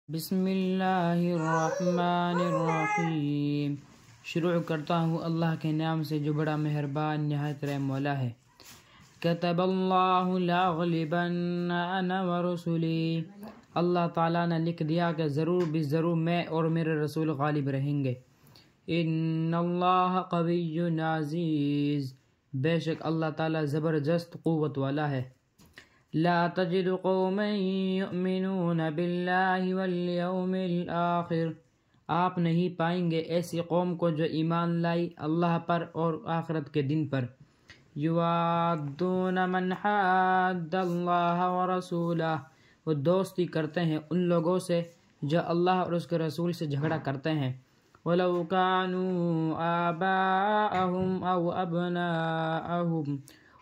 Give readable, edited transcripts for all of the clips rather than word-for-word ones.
بسم اللہ الرحمن الرحیم۔ شروع کرتا ہوں اللہ کے نام سے جو بڑا مہربان نہایت رحم والا ہے۔ کتب اللہ لاغلبن انا ورسلی، اللہ تعالیٰ نے لکھ دیا کہ ضرور بھی ضرور میں اور میرے رسول غالب رہیں گے۔ ان اللہ قوی عزیز، بے شک اللہ تعالیٰ زبردست قوت والا ہے۔ لا تجد قوما یؤمنون باللہ والیوم الآخر، آپ نہیں پائیں گے ایسی قوم کو جو ایمان لائی اللہ پر اور آخرت کے دن پر۔ یوادون من حاد اللہ ورسولہ، وہ دوستی کرتے ہیں ان لوگوں سے جو اللہ اور اس کے رسول سے جھگڑا کرتے ہیں۔ وَلَوْ كَانُوا آبَاءَهُمْ أَوْ أَبْنَاءَهُمْ،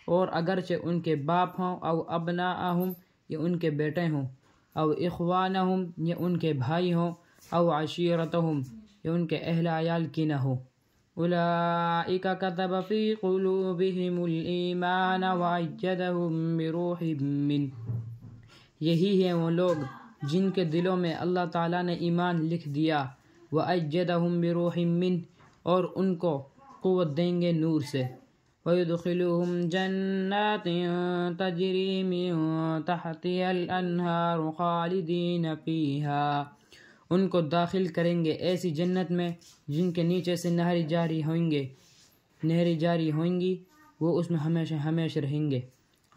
اور اگرچہ ان کے باپ ہوں، او ابناءہم یا ان کے بیٹے ہوں، او اخوانہم یا ان کے بھائی ہوں، او عشیرتہم یا ان کے اہل عیال کی نہ ہو۔ اولئک کتب فی قلوبہم الایمان وأیدہم بروح منہ، یہی ہیں وہ لوگ جن کے دلوں میں اللہ تعالیٰ نے ایمان لکھ دیا، وأیدہم بروح منہ، اور ان کو قوت دیں گے نور سے۔ وَيُدْخِلُهُمْ جَنَّاتٍ تَجْرِي مِن تَحْتِهَا الْأَنْهَارُ خَالِدِينَ فِيهَا، ان کو داخل کریں گے ایسی جنت میں جن کے نیچے سے نہریں جاری ہوں گی، وہ اس میں ہمیشہ ہمیشہ رہیں گے۔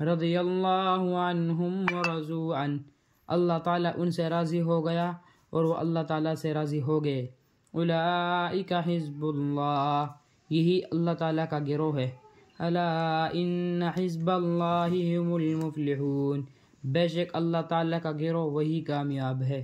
رضی اللہ عنہم ورضوا عنہ، اللہ تعالیٰ ان سے راضی ہو گیا اور وہ اللہ تعالیٰ سے راضی ہو گئے۔ اولئک حزب اللہ، یہی اللہ تعالیٰ کا گروہ ہے۔ الا ان حزب اللہ هم المفلحون، بے شک اللہ تعالیٰ کا گروہ وہی کامیاب ہے۔